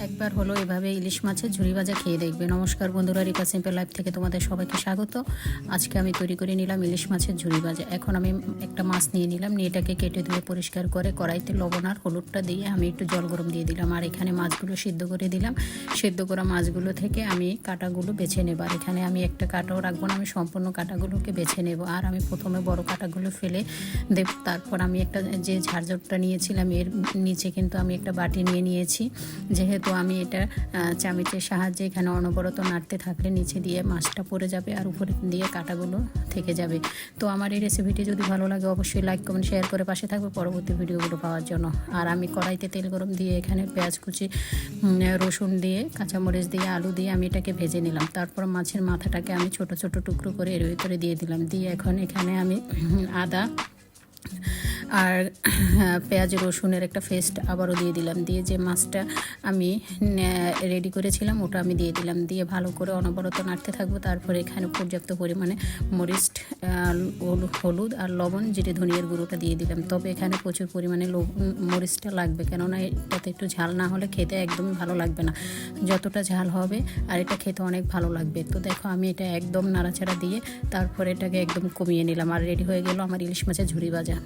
একবার হলো এভাবে ইলিশ মাছের ঝুরি ভাজা খেয়ে দেখবে। নমস্কার বন্ধুরা, রিপা সিম্পল লাইফ থেকে তোমাদের সবাইকে স্বাগত। আজকে আমি তৈরি করে নিলাম ইলিশ মাছের ঝুরি ভাজা। এখন আমি একটা মাছ নিয়ে নিলাম, নিয়ে এটাকে কেটে ধুয়ে পরিষ্কার করে কড়াইতে লবণ আর হলুদটা দিয়ে আমি একটু জল গরম দিয়ে দিলাম। আর এখানে মাছগুলো সিদ্ধ করে দিলাম। সিদ্ধ করা মাছগুলো থেকে আমি কাঁটাগুলো বেছে নেব। আর এখানে আমি একটা কাঁটাও রাখবো না, আমি সম্পূর্ণ কাঁটাগুলোকে বেছে নেব। আর আমি প্রথমে বড় কাঁটাগুলো ফেলে দেব। তারপর আমি একটা যে ঝাড়ঝাড়টা নিয়েছিলাম এর নিচে কিন্তু আমি একটা বাটি নিয়ে নিয়েছি। যেহেতু আমি এটা চামচের সাহায্যে এখানে অনবরত নাড়তে থাকলে নিচে দিয়ে মাছটা পড়ে যাবে আর উপরে দিয়ে কাঁটাগুলো থেকে যাবে। তো আমার এই রেসিপিটি যদি ভালো লাগে অবশ্যই লাইক কমেন্ট শেয়ার করে পাশে থাকবে পরবর্তী ভিডিওগুলো পাওয়ার জন্য। আর আমি কড়াইতে তেল গরম দিয়ে এখানে পেঁয়াজ কুচি, রসুন দিয়ে, কাঁচামরিচ দিয়ে, আলু দিয়ে আমি এটাকে ভেজে নিলাম। তারপর মাছের মাথাটাকে আমি ছোট ছোট টুকরো করে এর ভিতরে দিয়ে দিলাম। দিয়ে এখন এখানে আমি আদা আর পেঁয়াজ রসুনের একটা পেস্ট আবারও দিয়ে দিলাম। দিয়ে যে মাছটা আমি রেডি করেছিলাম ওটা আমি দিয়ে দিলাম। দিয়ে ভালো করে অনবরত নাড়তে থাকবো। তারপরে এখানে পর্যাপ্ত পরিমাণে মরিচ, হলুদ আর লবণ, জিরে ধনিয়ার গুঁড়োটা দিয়ে দিলাম। তবে এখানে প্রচুর পরিমাণে মরিচটা লাগবে, কেননা এটাতে একটু ঝাল না হলে খেতে একদমই ভালো লাগবে না। যতটা ঝাল হবে আর এটা খেতে অনেক ভালো লাগবে। তো দেখো আমি এটা একদম নাড়াচাড়া দিয়ে তারপরে এটাকে একদম কমিয়ে নিলাম। আর রেডি হয়ে গেল আমার ইলিশ মাছের ঝুরি ভাজা।